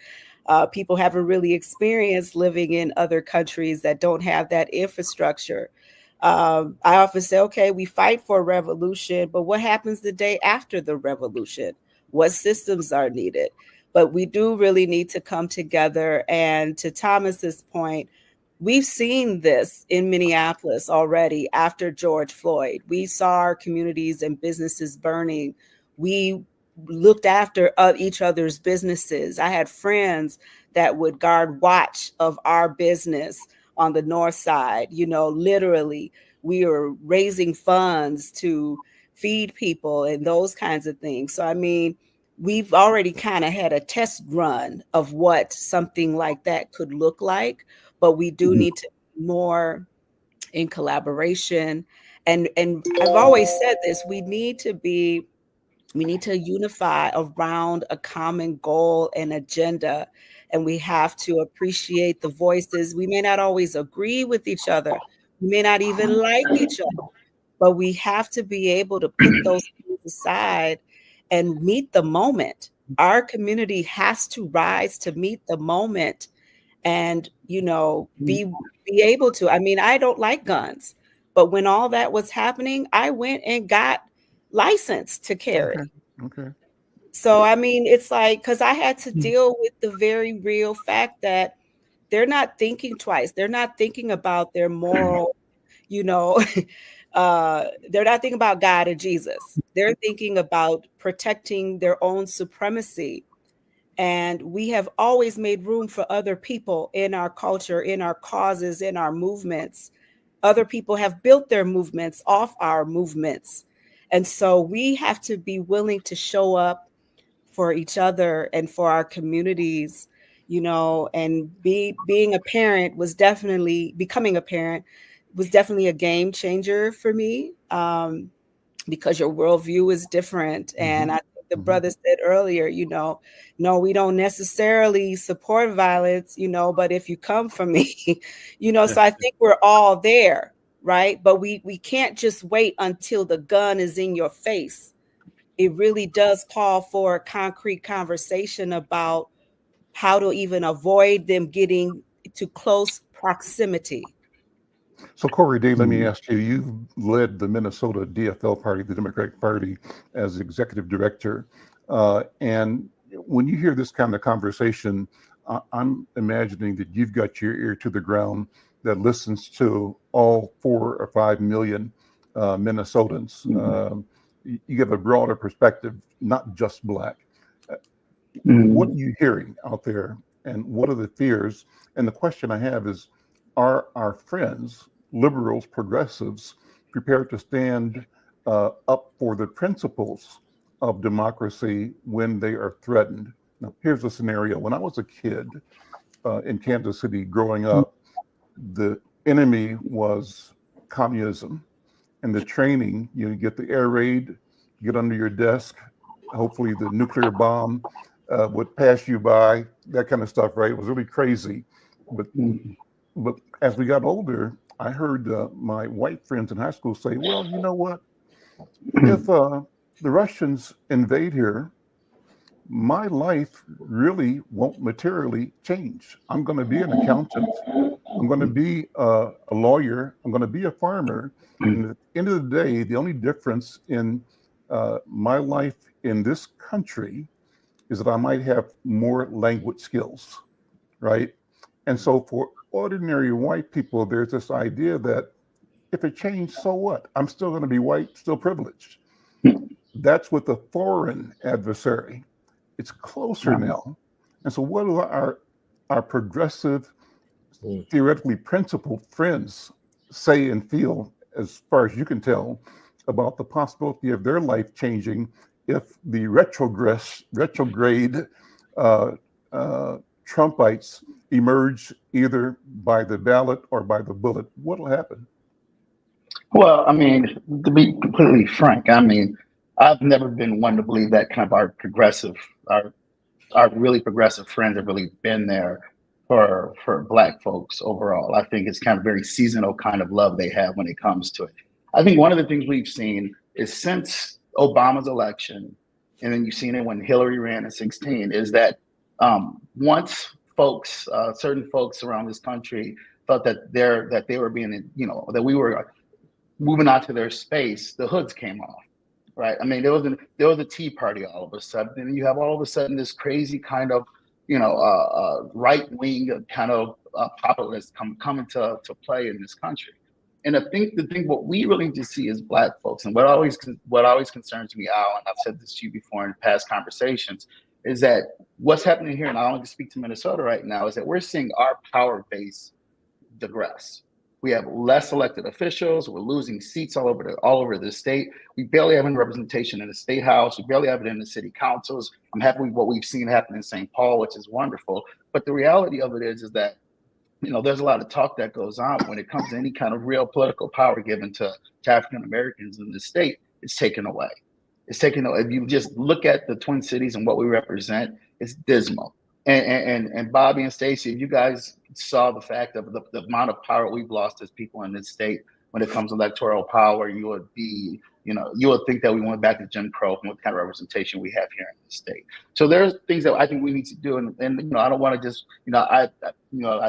People haven't really experienced living in other countries that don't have that infrastructure. I often say, okay, we fight for a revolution, but what happens the day after the revolution? What systems are needed? But we do really need to come together. And to Thomas's point, we've seen this in Minneapolis already after George Floyd. We saw our communities and businesses burning. We looked after each other's businesses. I had friends that would guard watch of our business on the north side. Literally, we were raising funds to feed people and those kinds of things. So, I mean, we've already kind of had a test run of what something like that could look like, but we do need to be more in collaboration. And I've always said this, we need to unify around a common goal and agenda. And we have to appreciate the voices. We may not always agree with each other. We may not even like each other, but we have to be able to put those things aside and meet the moment. Our community has to rise to meet the moment and, be able to. I mean, I don't like guns, but when all that was happening, I went and got licensed to carry. Okay. So, I mean, it's like, because I had to deal with the very real fact that they're not thinking twice. They're not thinking about their moral, they're not thinking about God and Jesus. They're thinking about protecting their own supremacy. And we have always made room for other people in our culture, in our causes, in our movements. Other people have built their movements off our movements. And so we have to be willing to show up for each other and for our communities, and being a parent was definitely becoming a parent was definitely a game changer for me, because your worldview is different. And I think the brother said earlier, no, we don't necessarily support violence, but if you come from me, so I think we're all there, right? But we can't just wait until the gun is in your face. It really does call for a concrete conversation about how to even avoid them getting to close proximity. So, Corey Day, let me ask you, you've led the Minnesota DFL party, the Democratic Party, as executive director. And when you hear this kind of conversation, I'm imagining that you've got your ear to the ground that listens to all 4 or 5 million Minnesotans. You have a broader perspective, not just Black. What are you hearing out there, and what are the fears? And the question I have is, are our friends, liberals, progressives, prepared to stand up for the principles of democracy when they are threatened? Now, here's a scenario. When I was a kid in Kansas City growing up, the enemy was communism. And the training, you get the air raid, get under your desk, hopefully the nuclear bomb would pass you by, that kind of stuff, right? It was really crazy. But as we got older, I heard my white friends in high school say, well, you know what? If the Russians invade here, my life really won't materially change. I'm going to be an accountant. I'm going to be a lawyer. I'm going to be a farmer. And at the end of the day, the only difference in my life in this country is that I might have more language skills, right? And so for ordinary white people, there's this idea that if it changed, so what? I'm still going to be white, still privileged. That's with a foreign adversary. It's closer now. And so what do our progressive, theoretically principled friends say and feel, as far as you can tell, about the possibility of their life changing if the retrograde Trumpites emerge either by the ballot or by the bullet? What will happen? Well, I mean, to be completely frank, I mean, I've never been one to believe that kind of our really progressive friends have really been there for Black folks overall. I think it's kind of very seasonal kind of love they have when it comes to it. I think one of the things we've seen is since Obama's election, and then you've seen it when Hillary ran in 2016, is that once folks, certain folks around this country felt that they were being, that we were moving out to their space, the hoods came off, right? I mean, there was a Tea Party all of a sudden, and you have all of a sudden this crazy kind of, right wing kind of populist coming to play in this country. And I think what we really need to see as Black folks, and what always concerns me, Al, and I've said this to you before in past conversations, is that what's happening here, and I only speak to Minnesota right now, is that we're seeing our power base digress. We have less elected officials. We're losing seats all over the state. We barely have any representation in the state house. We barely have it in the city councils. I'm happy with what we've seen happen in St. Paul, which is wonderful. But the reality of it is that there's a lot of talk that goes on when it comes to any kind of real political power given to African Americans in the state. It's taken away. It's taken away. If you just look at the Twin Cities and what we represent, it's dismal. And Bobby and Stacy, if you guys saw the fact of the amount of power we've lost as people in this state when it comes to electoral power, you would think that we went back to Jim Crow and what kind of representation we have here in the state. So there's things that I think we need to do, and I don't want to just I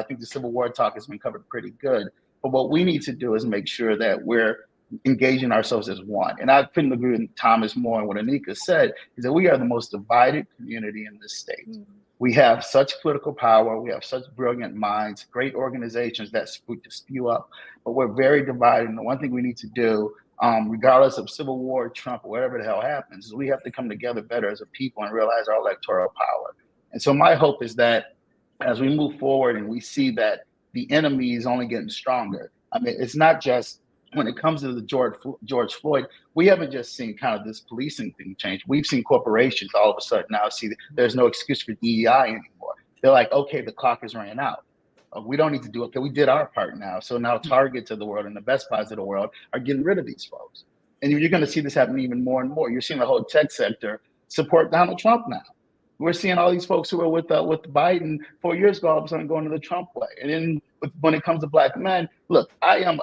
think the Civil War talk has been covered pretty good, but what we need to do is make sure that we're engaging ourselves as one. And I couldn't agree with Thomas more and what Anika said, is that we are the most divided community in this state. We have such political power. We have such brilliant minds, great organizations that spew up, but we're very divided. And the one thing we need to do, regardless of Civil War, Trump, or whatever the hell happens, is we have to come together better as a people and realize our electoral power. And so my hope is that as we move forward and we see that the enemy is only getting stronger. I mean, it's not just when it comes to the George Floyd, we haven't just seen kind of this policing thing change. We've seen corporations all of a sudden now see that there's no excuse for DEI anymore. they're like, okay, the clock is running out. We don't need to do it. Okay, we did our part now. So now Targets of the world and the Best Buys of the world are getting rid of these folks. And you're going to see this happen even more and more. You're seeing the whole tech sector support Donald Trump now. We're seeing all these folks who were with Biden 4 years ago all of a sudden going to the Trump way. And then when it comes to black men, look, I'm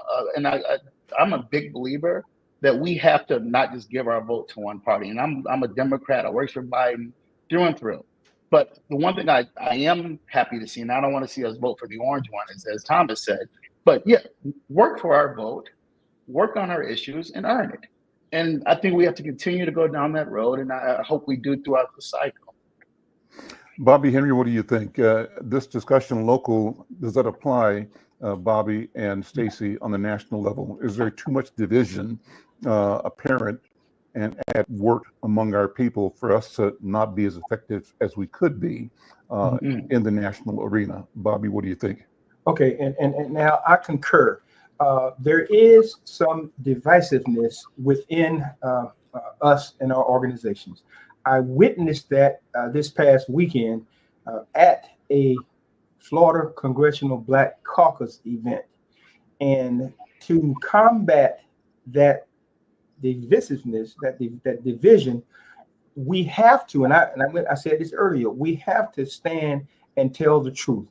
a big believer that we have to not just give our vote to one party. And I'm a Democrat. I work for Biden through and through. But the one thing I am happy to see, and I don't want to see us vote for the orange one, as Thomas said, but yeah, work for our vote, work on our issues, and earn it. And I think we have to continue to go down that road, and I hope we do throughout the cycle. Bobby Henry, what do you think? This discussion local, does that apply, Bobby and Stacy, on the national level? Is there too much division apparent and at work among our people for us to not be as effective as we could be in the national arena? Bobby, what do you think? Okay, and now I concur. There is some divisiveness within us and our organizations. I witnessed that this past weekend at a Florida Congressional Black Caucus event. And to combat that divisiveness, that division, we have to, and I said this earlier, we have to stand and tell the truth.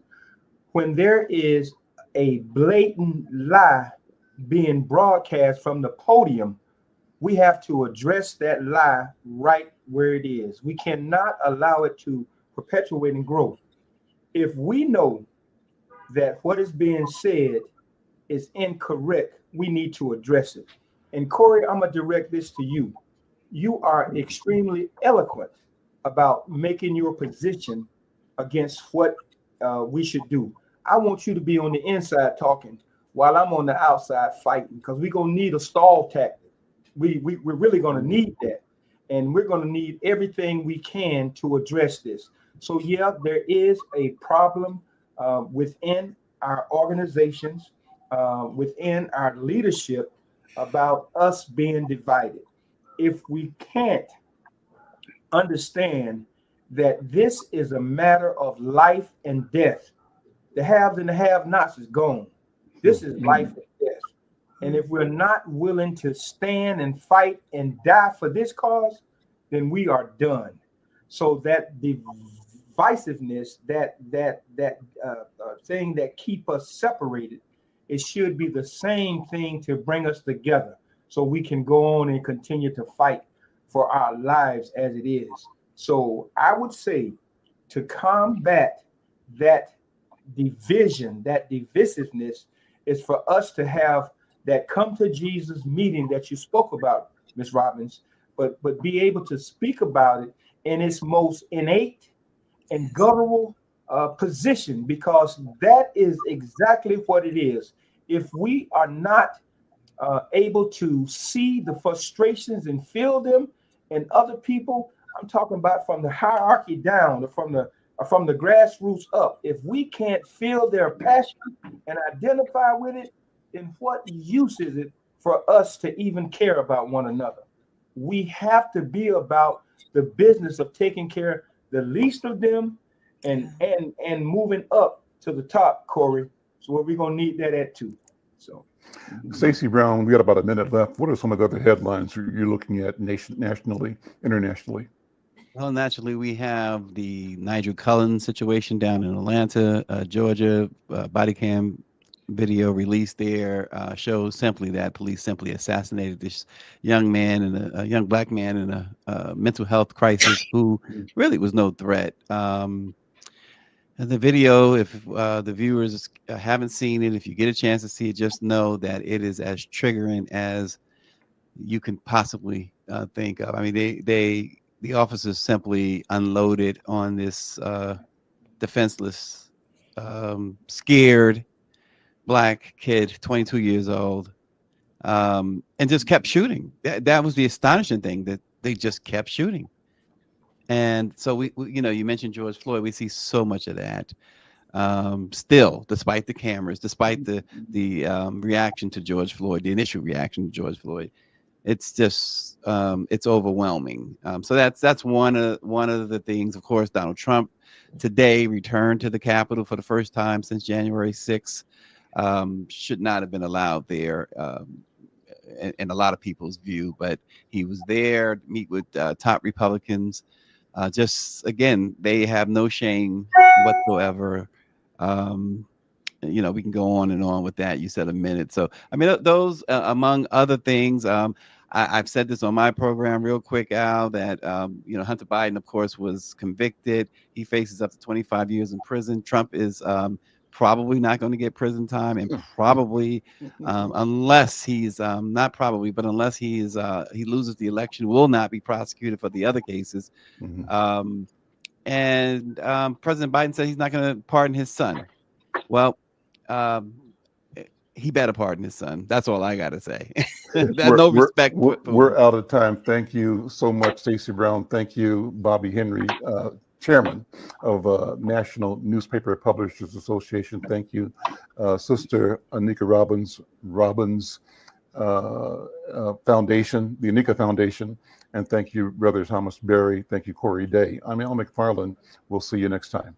When there is a blatant lie being broadcast from the podium, we have to address that lie right where it is. We cannot allow it to perpetuate and grow. If we know that what is being said is incorrect, we need to address it. And Corey, I'm going to direct this to you. You are extremely eloquent about making your position against what we should do. I want you to be on the inside talking while I'm on the outside fighting, because we're going to need a stall tactic. We're really going to need that. And we're going to need everything we can to address this. So, yeah, there is a problem within our organizations, within our leadership, about us being divided. If we can't understand that this is a matter of life and death, the haves and the have-nots is gone. This is life and death. And if we're not willing to stand and fight and die for this cause, then we are done. So that divisiveness, that thing that keep us separated, it should be the same thing to bring us together so we can go on and continue to fight for our lives as it is. So I would say to combat that division, that divisiveness, is for us to have that come to Jesus meeting that you spoke about, Ms. Robbins, but be able to speak about it in its most innate and guttural position, because that is exactly what it is. If we are not able to see the frustrations and feel them in other people, I'm talking about from the hierarchy down, or from the grassroots up. If we can't feel their passion and identify with it, then what use is it for us to even care about one another? We have to be about the business of taking care of the least of them and moving up to the top, Corey. So we're gonna need that at too. So, Stacy Brown, we got about a minute left. What are some of the other headlines you're looking at nationally, internationally? Well, naturally, we have the Nigel Cullen situation down in Atlanta, Georgia. Body cam video released there shows simply that police simply assassinated this young man, and a young black man in a mental health crisis who really was no threat. And the video, if the viewers haven't seen it, if you get a chance to see it, just know that it is as triggering as you can possibly think of. I mean, the officers simply unloaded on this defenseless, scared black kid, 22 years old, and just kept shooting. That was the astonishing thing, that they just kept shooting. And so we you mentioned George Floyd. We see so much of that still, despite the cameras, despite the reaction to George Floyd, the initial reaction to George Floyd. it's just it's overwhelming. So that's one of the things. Of course, Donald Trump today returned to the Capitol for the first time since January 6th. Should not have been allowed there in a lot of people's view, but he was there to meet with top Republicans. Just again, they have no shame whatsoever. We can go on and on with that. You said a minute. So, I mean, those, among other things, I've said this on my program real quick, Al, that, Hunter Biden, of course, was convicted. He faces up to 25 years in prison. Trump is probably not going to get prison time, and probably, unless he's not probably, but unless he loses the election, will not be prosecuted for the other cases. Mhm. And President Biden said he's not going to pardon his son. Well, he better pardon his son. That's all I got to say. There's no respect. We're out of time. Thank you so much, Stacy Brown. Thank you, Bobby Henry, chairman of National Newspaper Publishers Association. Thank you, Sister Anika Robbins Foundation, the Anika Foundation. And thank you, Brother Thomas Berry. Thank you, Corey Day. I'm Al McFarlane. We'll see you next time.